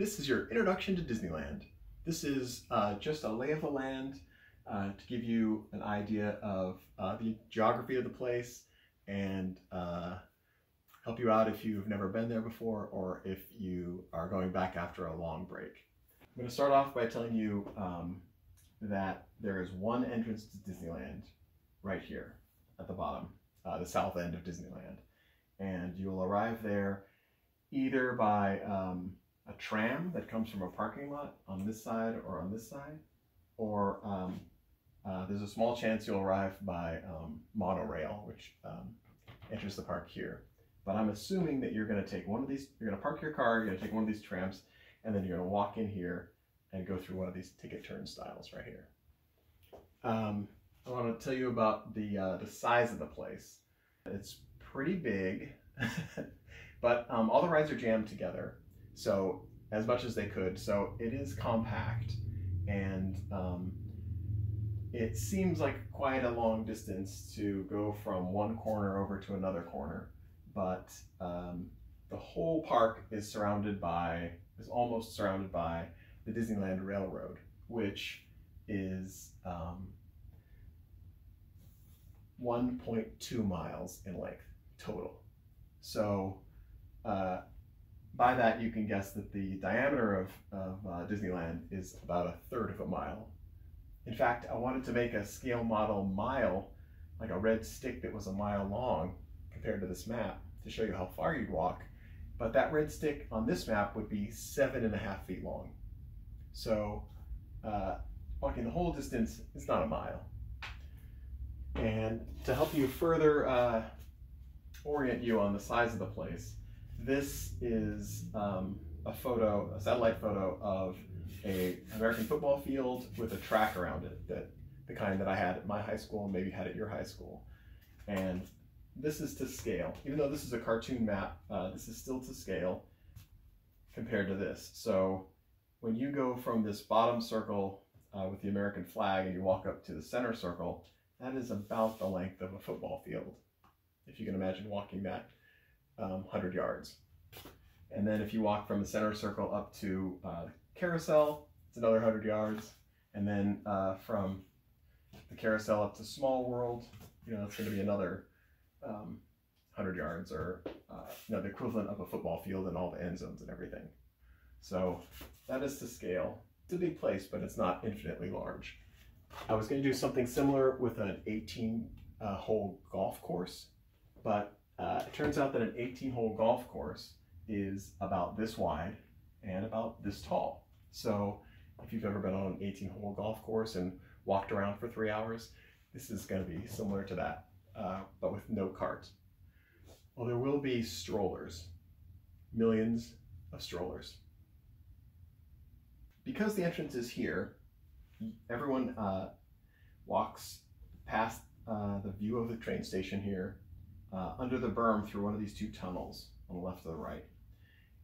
This is your introduction to Disneyland. This is just a lay of the land to give you an idea of the geography of the place and help you out if you've never been there before or if you are going back after a long break. I'm going to start off by telling you that there is one entrance to Disneyland right here at the bottom, the south end of Disneyland. And you'll arrive there either by a tram that comes from a parking lot on this side or on this side, or there's a small chance you'll arrive by Monorail, which enters the park here. But I'm assuming that you're going to take one of these, you're going to park your car, you're going to take one of these trams, and then you're going to walk in here and go through one of these ticket turnstiles right here. I want to tell you about the size of the place. It's pretty big, but all the rides are jammed together, so as much as they could. So it is compact, and it seems like quite a long distance to go from one corner over to another corner, but the whole park is almost surrounded by the Disneyland Railroad, which is 1.2 miles in length total. So by that you can guess that the diameter of Disneyland is about 1/3 of a mile. In fact, I wanted to make a scale model mile, like a red stick that was a mile long compared to this map, to show you how far you'd walk. But that red stick on this map would be 7.5 feet long. So walking the whole distance is not a mile. And to help you further orient you on the size of the place, this is a satellite photo of an American football field with a track around it, the kind that I had at my high school and maybe had at your high school. And this is to scale. Even though this is a cartoon map, this is still to scale compared to this. So when you go from this bottom circle with the American flag and you walk up to the center circle, that is about the length of a football field, if you can imagine walking that 100 yards. And then if you walk from the center circle up to Carousel, it's another 100 yards. And then from the Carousel up to Small World, it's going to be another 100 yards, or the equivalent of a football field and all the end zones and everything. So that is to scale. It's a big place, but it's not infinitely large. I was going to do something similar with an 18-hole golf course, but it turns out that an 18-hole golf course is about this wide and about this tall. So if you've ever been on an 18-hole golf course and walked around for 3 hours, this is going to be similar to that, but with no cart. Well, there will be strollers, millions of strollers. Because the entrance is here, everyone walks past the view of the train station here, under the berm through one of these 2 tunnels on the left or the right.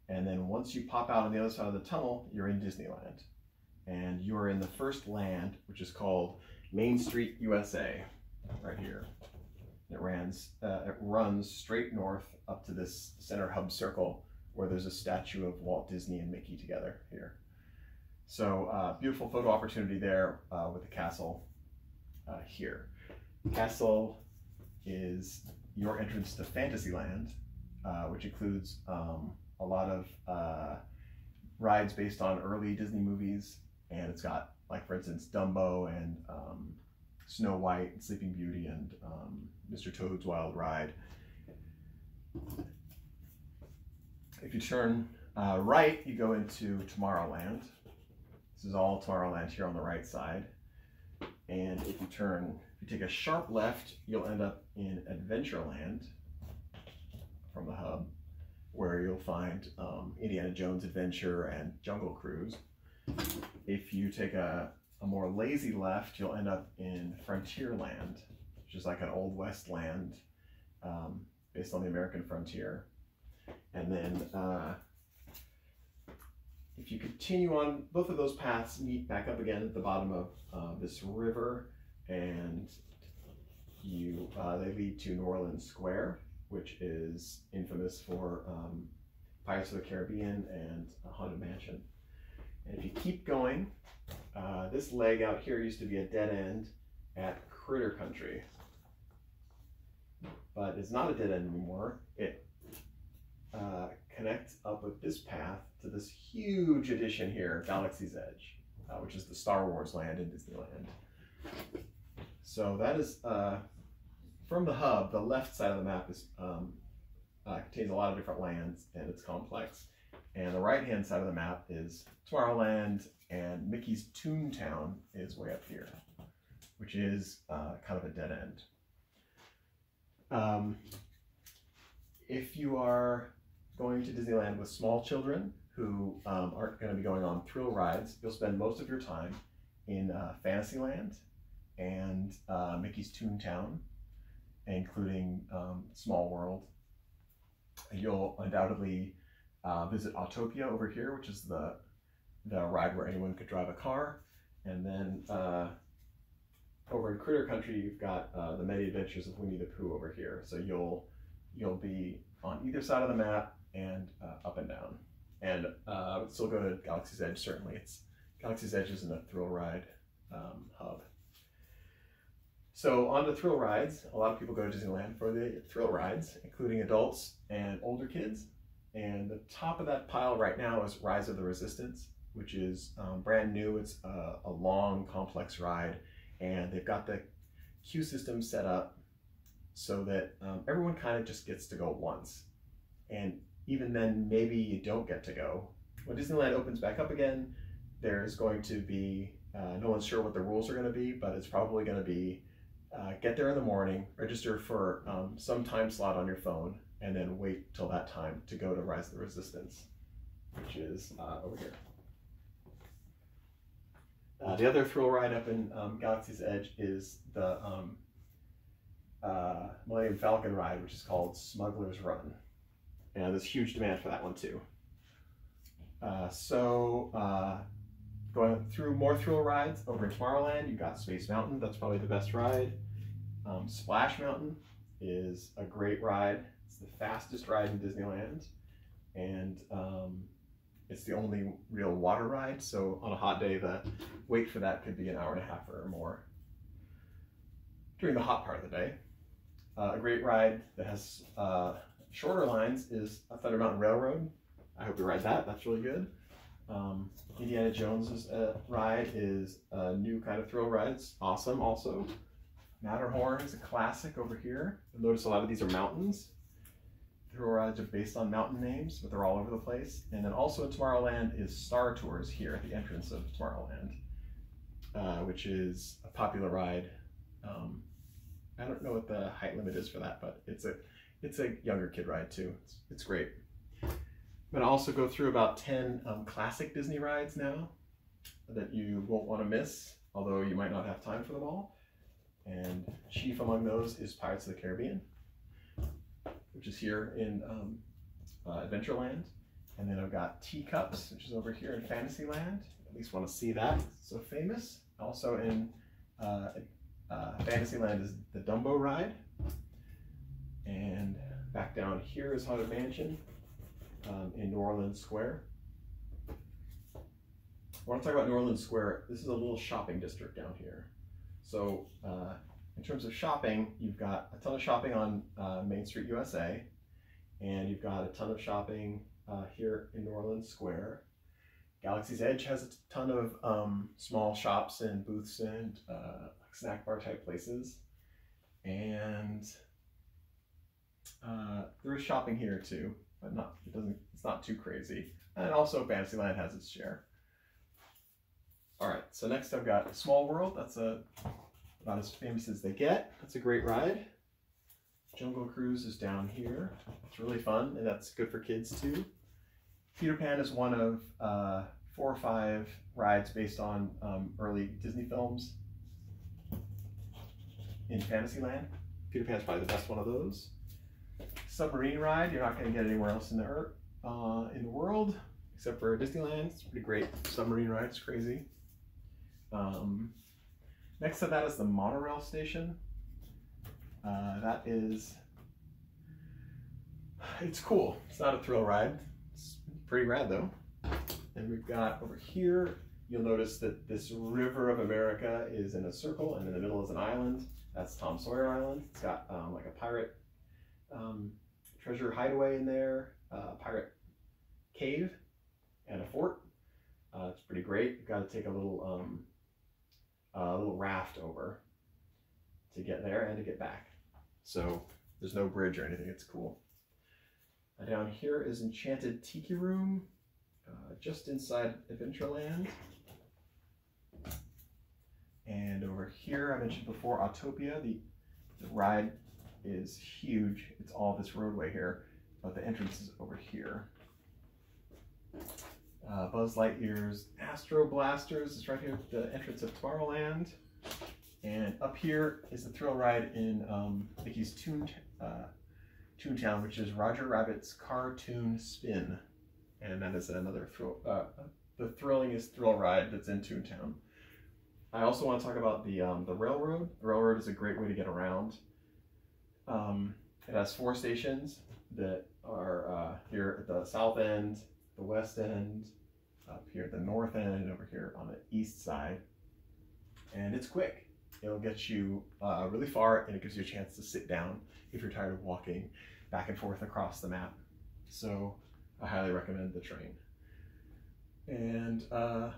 And then once you pop out on the other side of the tunnel, you're in Disneyland. And you're in the first land, which is called Main Street, USA, right here. It runs straight north up to this center hub circle where there's a statue of Walt Disney and Mickey together here. So beautiful photo opportunity there with the castle here. The castle is your entrance to Fantasyland, which includes a lot of rides based on early Disney movies, and it's got, like, for instance, Dumbo and Snow White and Sleeping Beauty and Mr. Toad's Wild Ride. If you turn right, you go into Tomorrowland. This is all Tomorrowland here on the right side. And if you take a sharp left, you'll end up in Adventureland from the hub, where you'll find Indiana Jones Adventure and Jungle Cruise. If you take a more lazy left, you'll end up in Frontierland, which is like an Old West land based on the American frontier. And then if you continue on, both of those paths meet back up again at the bottom of this river, and they lead to New Orleans Square, which is infamous for Pirates of the Caribbean and Haunted Mansion. And if you keep going, this leg out here used to be a dead end at Critter Country, but it's not a dead end anymore. It connects up with this path to this huge addition here, Galaxy's Edge, which is the Star Wars land in Disneyland. So that is, from the hub, the left side of the map is contains a lot of different lands, and it's complex. And the right-hand side of the map is Tomorrowland, and Mickey's Toontown is way up here, which is kind of a dead end. If you are going to Disneyland with small children who aren't going to be going on thrill rides, you'll spend most of your time in Fantasyland and Mickey's Toontown, including Small World. You'll undoubtedly visit Autopia over here, which is the ride where anyone could drive a car. And then over in Critter Country, you've got the Many Adventures of Winnie the Pooh over here. So you'll be on either side of the map and up and down. And I would still go to Galaxy's Edge, certainly. Galaxy's Edge isn't a thrill ride hub. So on to thrill rides. A lot of people go to Disneyland for the thrill rides, including adults and older kids. And the top of that pile right now is Rise of the Resistance, which is brand new. It's a long, complex ride, and they've got the queue system set up so that everyone kind of just gets to go once. And even then, maybe you don't get to go. When Disneyland opens back up again, there's going to be, no one's sure what the rules are going to be, but it's probably going to be get there in the morning, register for some time slot on your phone, and then wait till that time to go to Rise of the Resistance, which is over here. The other thrill ride up in Galaxy's Edge is the Millennium Falcon ride, which is called Smuggler's Run. And there's huge demand for that one too. Going through more thrill rides, over in Tomorrowland, you've got Space Mountain. That's probably the best ride. Splash Mountain is a great ride. It's the fastest ride in Disneyland, and it's the only real water ride. So on a hot day, the wait for that could be an hour and a half or more during the hot part of the day. A great ride that has shorter lines is a Thunder Mountain Railroad. I hope you ride that. That's really good. Indiana Jones's ride is a new kind of thrill ride. It's awesome also. Matterhorn is a classic over here. You'll notice a lot of these are mountains. Thrill rides are based on mountain names, but they're all over the place. And then also in Tomorrowland is Star Tours here at the entrance of Tomorrowland, which is a popular ride. I don't know what the height limit is for that, but it's a younger kid ride too. It's great. I'm going to also go through about 10 classic Disney rides now that you won't want to miss, although you might not have time for them all. And chief among those is Pirates of the Caribbean, which is here in Adventureland. And then I've got Teacups, which is over here in Fantasyland. At least want to see that. It's so famous. Also in Fantasyland is the Dumbo ride. And back down here is Haunted Mansion in New Orleans Square. I want to talk about New Orleans Square. This is a little shopping district down here. So in terms of shopping, you've got a ton of shopping on Main Street, USA, and you've got a ton of shopping here in New Orleans Square. Galaxy's Edge has a ton of small shops and booths and snack bar type places. And there is shopping here too, but it's not too crazy. And also Fantasyland has its share. All right, so next I've got Small World. That's about as famous as they get. That's a great ride. Jungle Cruise is down here. It's really fun, and that's good for kids too. Peter Pan is one of 4 or 5 rides based on early Disney films in Fantasyland. Peter Pan's probably the best one of those. Submarine ride, you're not going to get anywhere else in the world except for Disneyland. It's a pretty great submarine ride. It's crazy. Next to that is the Monorail Station. It's cool. It's not a thrill ride. It's Pretty rad though. And we've got over here, you'll notice that this River of America is in a circle, and in the middle is an island. That's Tom Sawyer Island. It's got like a pirate treasure hideaway in there, a pirate cave, and a fort. It's pretty great. You've got to take a little raft over to get there and to get back. So there's no bridge or anything. It's cool. Down here is Enchanted Tiki Room, just inside Adventureland. And over here, I mentioned before, Autopia. The ride is huge. It's all this roadway here, but the entrance is over here. Buzz Lightyear's Astro Blasters is right here at the entrance of Tomorrowland. And up here is the thrill ride in Mickey's Toontown, which is Roger Rabbit's Cartoon Spin. And that is another the thrillingest thrill ride that's in Toontown. I also want to talk about the railroad. The railroad is a great way to get around. It has 4 stations that are here at the south end, the west end, up here at the north end, and over here on the east side. And it's quick. It'll get you really far, and it gives you a chance to sit down if you're tired of walking back and forth across the map. So I highly recommend the train. And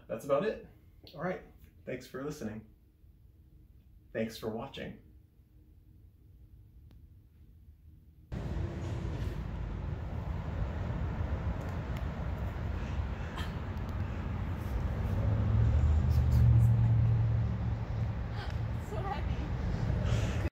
that's about it. All right. Thanks for listening. Thanks for watching.